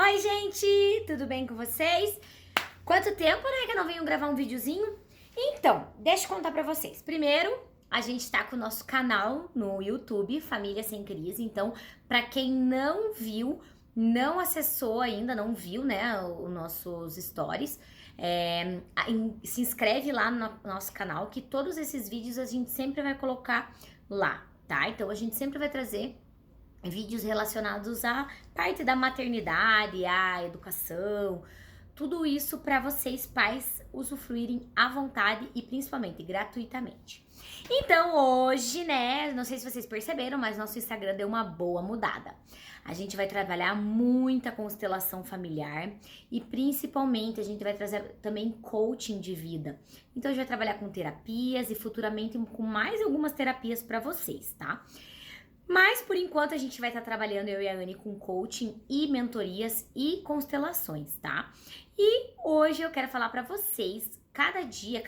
Oi, gente! Tudo bem com vocês? Quanto tempo, né, que eu não venho gravar um videozinho? Então, deixa eu contar pra vocês. Primeiro, a gente tá com o nosso canal no YouTube, Família Sem Crise. Então, pra quem não viu, não acessou ainda, não viu, né, os nossos stories, se inscreve lá no nosso canal, que todos esses vídeos a gente sempre vai colocar lá, tá? Então, a gente sempre vai trazer vídeos relacionados à parte da maternidade, à educação, tudo isso para vocês pais usufruírem à vontade e principalmente gratuitamente. Então hoje, né, não sei se vocês perceberam, mas nosso Instagram deu uma boa mudada. A gente vai trabalhar muita constelação familiar e principalmente a gente vai trazer também coaching de vida. Então a gente vai trabalhar com terapias e futuramente com mais algumas terapias para vocês, tá? Mas por enquanto a gente vai estar trabalhando, eu e a Anne, com coaching e mentorias e constelações, tá? E hoje eu quero falar pra vocês, cada dia,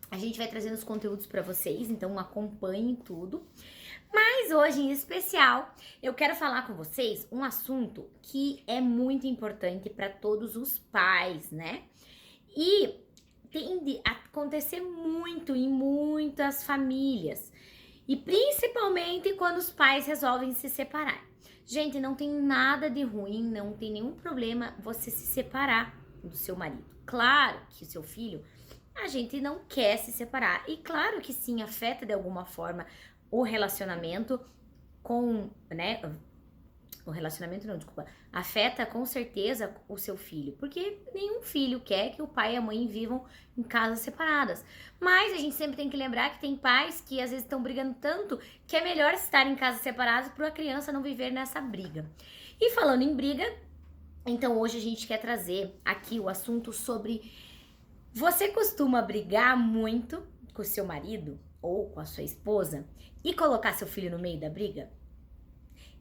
a gente vai trazendo os conteúdos pra vocês, então acompanhem tudo. Mas hoje em especial, eu quero falar com vocês um assunto que é muito importante para todos os pais, né? E tende a acontecer muito em muitas famílias. E principalmente quando os pais resolvem se separar. Gente, não tem nada de ruim, não tem nenhum problema você se separar do seu marido. Claro que o seu filho, a gente não quer se separar. E claro que sim, afeta de alguma forma o relacionamento com, né? O relacionamento não, desculpa. Afeta com certeza o seu filho. Porque nenhum filho quer que o pai e a mãe vivam em casas separadas. Mas a gente sempre tem que lembrar que tem pais que às vezes estão brigando tanto que é melhor estar em casas separadas para a criança não viver nessa briga. E falando em briga, então hoje a gente quer trazer aqui o assunto sobre: você costuma brigar muito com o seu marido ou com a sua esposa e colocar seu filho no meio da briga?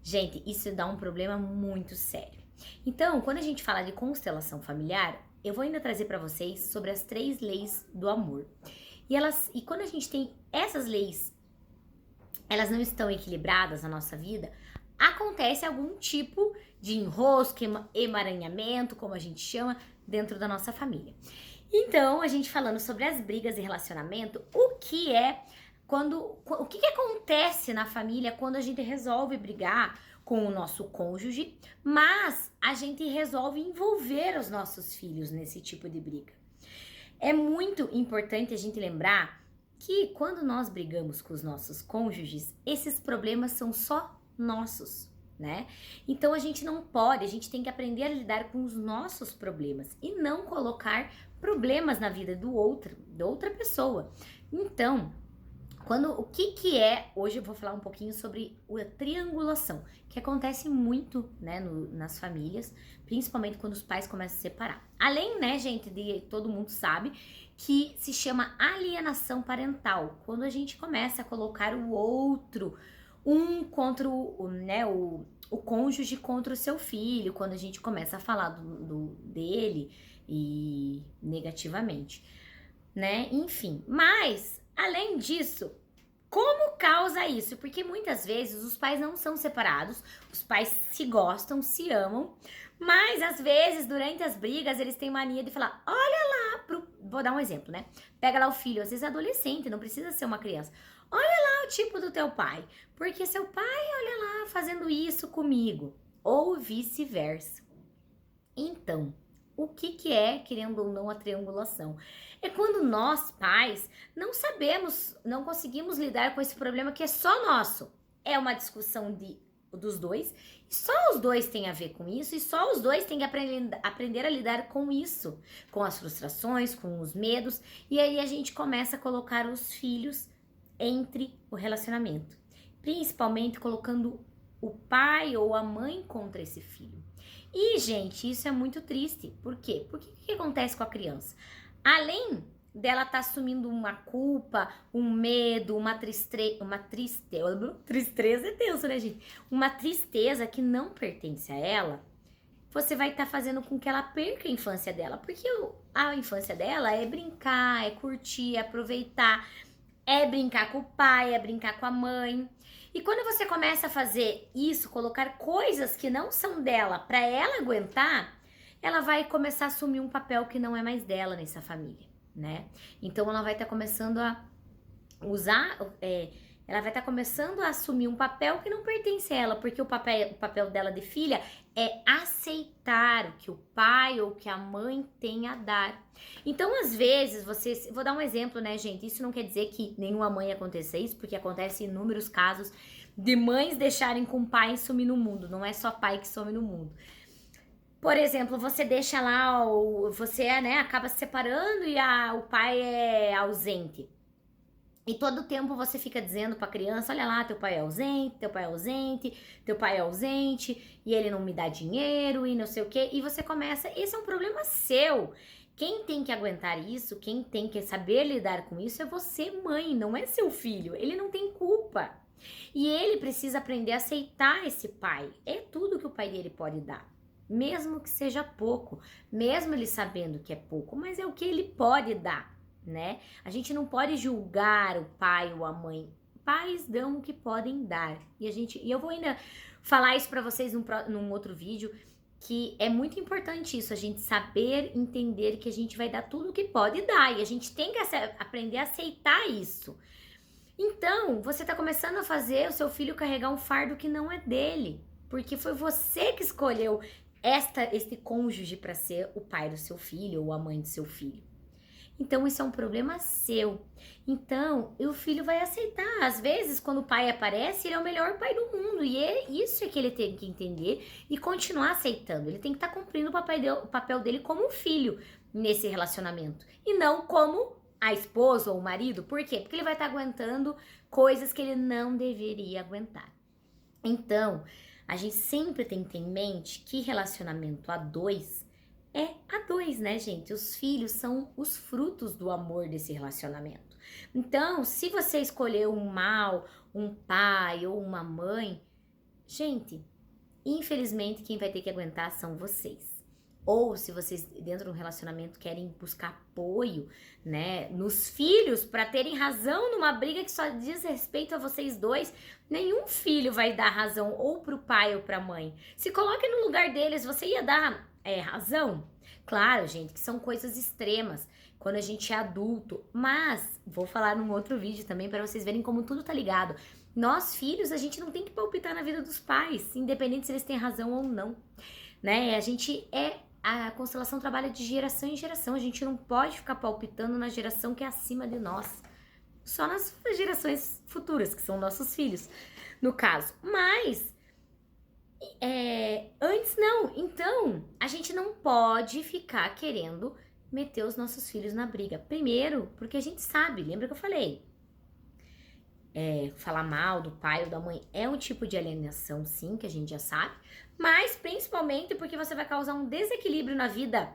Gente, isso dá um problema muito sério. Então, quando a gente fala de constelação familiar, eu vou ainda trazer para vocês sobre as 3 leis do amor. E quando a gente tem essas leis, elas não estão equilibradas na nossa vida, acontece algum tipo de enrosco, emaranhamento, como a gente chama, dentro da nossa família. Então, a gente falando sobre as brigas e relacionamento, o que acontece na família quando a gente resolve brigar com o nosso cônjuge, mas a gente resolve envolver os nossos filhos nesse tipo de briga. É muito importante a gente lembrar que quando nós brigamos com os nossos cônjuges, esses problemas são só nossos, né? Então a gente tem que aprender a lidar com os nossos problemas e não colocar problemas na vida da outra pessoa. Então, hoje eu vou falar um pouquinho sobre a triangulação, que acontece muito, né, nas famílias, principalmente quando os pais começam a se separar. Além, né, gente, de todo mundo sabe, que se chama alienação parental, quando a gente começa a colocar o outro, um contra o cônjuge contra o seu filho, quando a gente começa a falar dele e negativamente, né, enfim. Mas além disso, como causa isso? Porque muitas vezes os pais não são separados, os pais se gostam, se amam, mas às vezes durante as brigas eles têm mania de falar: olha lá, vou dar um exemplo, né? Pega lá o filho, às vezes é adolescente, não precisa ser uma criança. Olha lá o tipo do teu pai, porque seu pai, olha lá, fazendo isso comigo, ou vice-versa. Então, o que é, querendo ou não, a triangulação? É quando nós, pais, não conseguimos lidar com esse problema que é só nosso. É uma discussão dos dois, e só os dois têm a ver com isso, e só os dois têm que aprender a lidar com isso, com as frustrações, com os medos, e aí a gente começa a colocar os filhos entre o relacionamento, principalmente colocando o pai ou a mãe contra esse filho. E, gente, isso é muito triste. Por quê? Porque o que acontece com a criança? Além dela estar assumindo uma culpa, um medo, tristeza é tenso, né, gente? Uma tristeza que não pertence a ela, você vai estar fazendo com que ela perca a infância dela. Porque a infância dela é brincar, é curtir, é aproveitar, é brincar com o pai, é brincar com a mãe. E quando você começa a fazer isso, colocar coisas que não são dela para ela aguentar, ela vai começar a assumir um papel que não é mais dela nessa família, né? Então ela vai estar começando a usar, ela vai estar começando a assumir um papel que não pertence a ela, porque o papel dela de filha é aceitar o que o pai ou que a mãe tem a dar. Então, às vezes, vou dar um exemplo, né, gente? Isso não quer dizer que nenhuma mãe aconteça isso, porque acontece inúmeros casos de mães deixarem com o pai sumir no mundo. Não é só pai que some no mundo. Por exemplo, você deixa lá, você, né, acaba se separando e o pai é ausente. E todo tempo você fica dizendo pra criança, olha lá, teu pai é ausente, teu pai é ausente, teu pai é ausente, e ele não me dá dinheiro, e não sei o quê. E você começa, esse é um problema seu. Quem tem que aguentar isso, quem tem que saber lidar com isso é você, mãe, não é seu filho. Ele não tem culpa. E ele precisa aprender a aceitar esse pai. É tudo que o pai dele pode dar. Mesmo que seja pouco, mesmo ele sabendo que é pouco, mas é o que ele pode dar. Né? A gente não pode julgar o pai ou a mãe. Pais dão o que podem dar. E eu vou ainda falar isso para vocês num outro vídeo, que é muito importante isso, a gente saber entender que a gente vai dar tudo o que pode dar. E a gente tem que aprender a aceitar isso. Então, você tá começando a fazer o seu filho carregar um fardo que não é dele. Porque foi você que escolheu este cônjuge para ser o pai do seu filho ou a mãe do seu filho. Então, isso é um problema seu. Então, o filho vai aceitar. Às vezes, quando o pai aparece, ele é o melhor pai do mundo. E isso é que ele tem que entender e continuar aceitando. Ele tem que estar cumprindo o papel dele como um filho nesse relacionamento. E não como a esposa ou o marido. Por quê? Porque ele vai estar aguentando coisas que ele não deveria aguentar. Então, a gente sempre tem que ter em mente que relacionamento a dois é a dois, né, gente? Os filhos são os frutos do amor desse relacionamento. Então, se você escolheu um pai ou uma mãe, gente, infelizmente quem vai ter que aguentar são vocês. Ou se vocês dentro de um relacionamento querem buscar apoio, né, nos filhos para terem razão numa briga que só diz respeito a vocês dois, nenhum filho vai dar razão ou pro pai ou pra mãe. Se coloque no lugar deles, você ia dar razão? Claro, gente, que são coisas extremas quando a gente é adulto, mas vou falar num outro vídeo também para vocês verem como tudo tá ligado. Nós, filhos, a gente não tem que palpitar na vida dos pais, independente se eles têm razão ou não, né? A constelação trabalha de geração em geração, a gente não pode ficar palpitando na geração que é acima de nós, só nas gerações futuras, que são nossos filhos, no caso. Mas antes não. Então, a gente não pode ficar querendo meter os nossos filhos na briga. Primeiro, porque a gente sabe, lembra que eu falei? Falar mal do pai ou da mãe é um tipo de alienação, sim, que a gente já sabe. Mas, principalmente, porque você vai causar um desequilíbrio na vida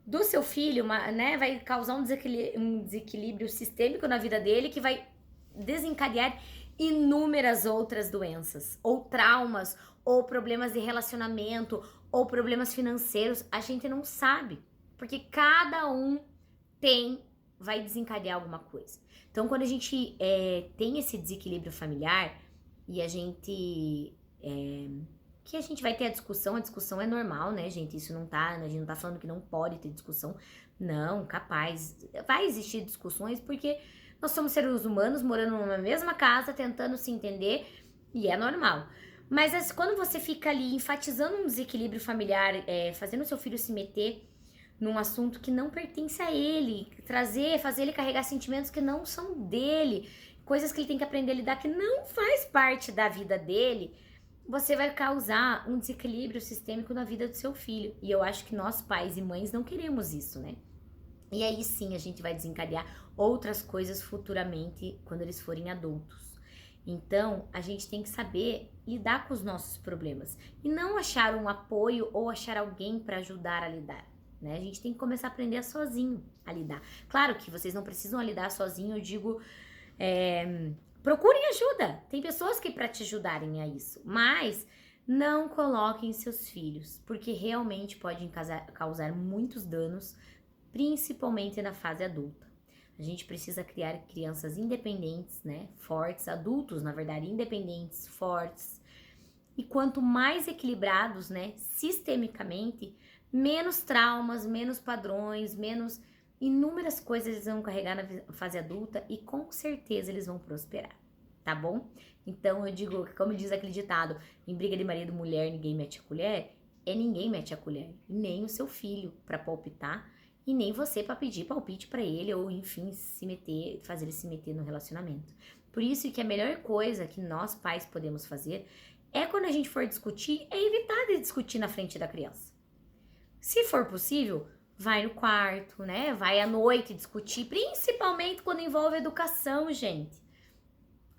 do seu filho, né? Vai causar um desequilíbrio sistêmico na vida dele que vai desencadear inúmeras outras doenças, ou traumas, ou problemas de relacionamento, ou problemas financeiros. A gente não sabe, porque cada um vai desencadear alguma coisa. Então, quando a gente tem esse desequilíbrio familiar e a gente vai ter a discussão é normal, né, gente? Isso não tá, a gente não tá falando que não pode ter discussão, não, capaz. Vai existir discussões porque nós somos seres humanos morando numa mesma casa, tentando se entender, e é normal. Mas quando você fica ali enfatizando um desequilíbrio familiar, fazendo o seu filho se meter num assunto que não pertence a ele, fazer ele carregar sentimentos que não são dele, coisas que ele tem que aprender a lidar que não faz parte da vida dele, você vai causar um desequilíbrio sistêmico na vida do seu filho. E eu acho que nós, pais e mães, não queremos isso, né? E aí sim a gente vai desencadear outras coisas futuramente quando eles forem adultos. Então, a gente tem que saber lidar com os nossos problemas e não achar um apoio ou achar alguém para ajudar a lidar, né? A gente tem que começar a aprender sozinho a lidar. Claro que vocês não precisam lidar sozinho, eu digo, procurem ajuda. Tem pessoas que para te ajudarem a isso, mas não coloquem seus filhos, porque realmente podem causar muitos danos, principalmente na fase adulta. A gente precisa criar crianças independentes, né? Fortes, adultos, na verdade, independentes, fortes. E quanto mais equilibrados, né, sistemicamente, menos traumas, menos padrões, menos inúmeras coisas eles vão carregar na fase adulta e com certeza eles vão prosperar, tá bom? Então eu digo, como diz aquele ditado, em briga de marido e mulher ninguém mete a colher, ninguém mete a colher, nem o seu filho para palpitar e nem você para pedir palpite para ele ou enfim fazer ele se meter no relacionamento. Por isso que a melhor coisa que nós pais podemos fazer é quando a gente for discutir, é evitar de discutir na frente da criança. Se for possível, vai no quarto, né? Vai à noite discutir, principalmente quando envolve educação, gente.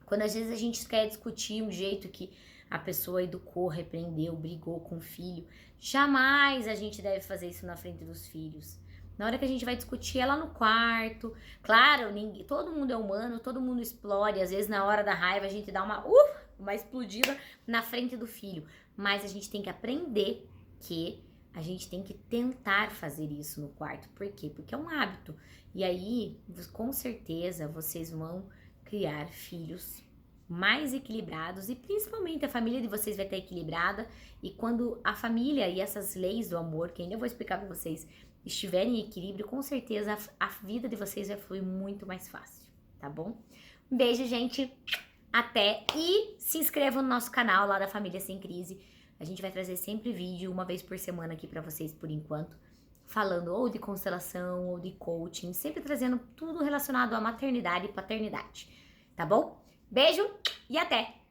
Quando às vezes a gente quer discutir um jeito que a pessoa educou, repreendeu, brigou com o filho, jamais a gente deve fazer isso na frente dos filhos. Na hora que a gente vai discutir, é lá no quarto. Claro, todo mundo é humano, todo mundo explode. Às vezes na hora da raiva a gente dá uma explodida na frente do filho. Mas a gente tem que aprender que a gente tem que tentar fazer isso no quarto. Por quê? Porque é um hábito. E aí, com certeza, vocês vão criar filhos mais equilibrados e principalmente a família de vocês vai estar equilibrada. E quando a família e essas leis do amor, que ainda eu vou explicar para vocês, estiverem em equilíbrio, com certeza a vida de vocês vai fluir muito mais fácil, tá bom? Um beijo, gente. Até. E se inscrevam no nosso canal lá da Família Sem Crise. A gente vai trazer sempre vídeo, uma vez por semana aqui pra vocês, por enquanto. Falando ou de constelação, ou de coaching. Sempre trazendo tudo relacionado à maternidade e paternidade. Tá bom? Beijo e até!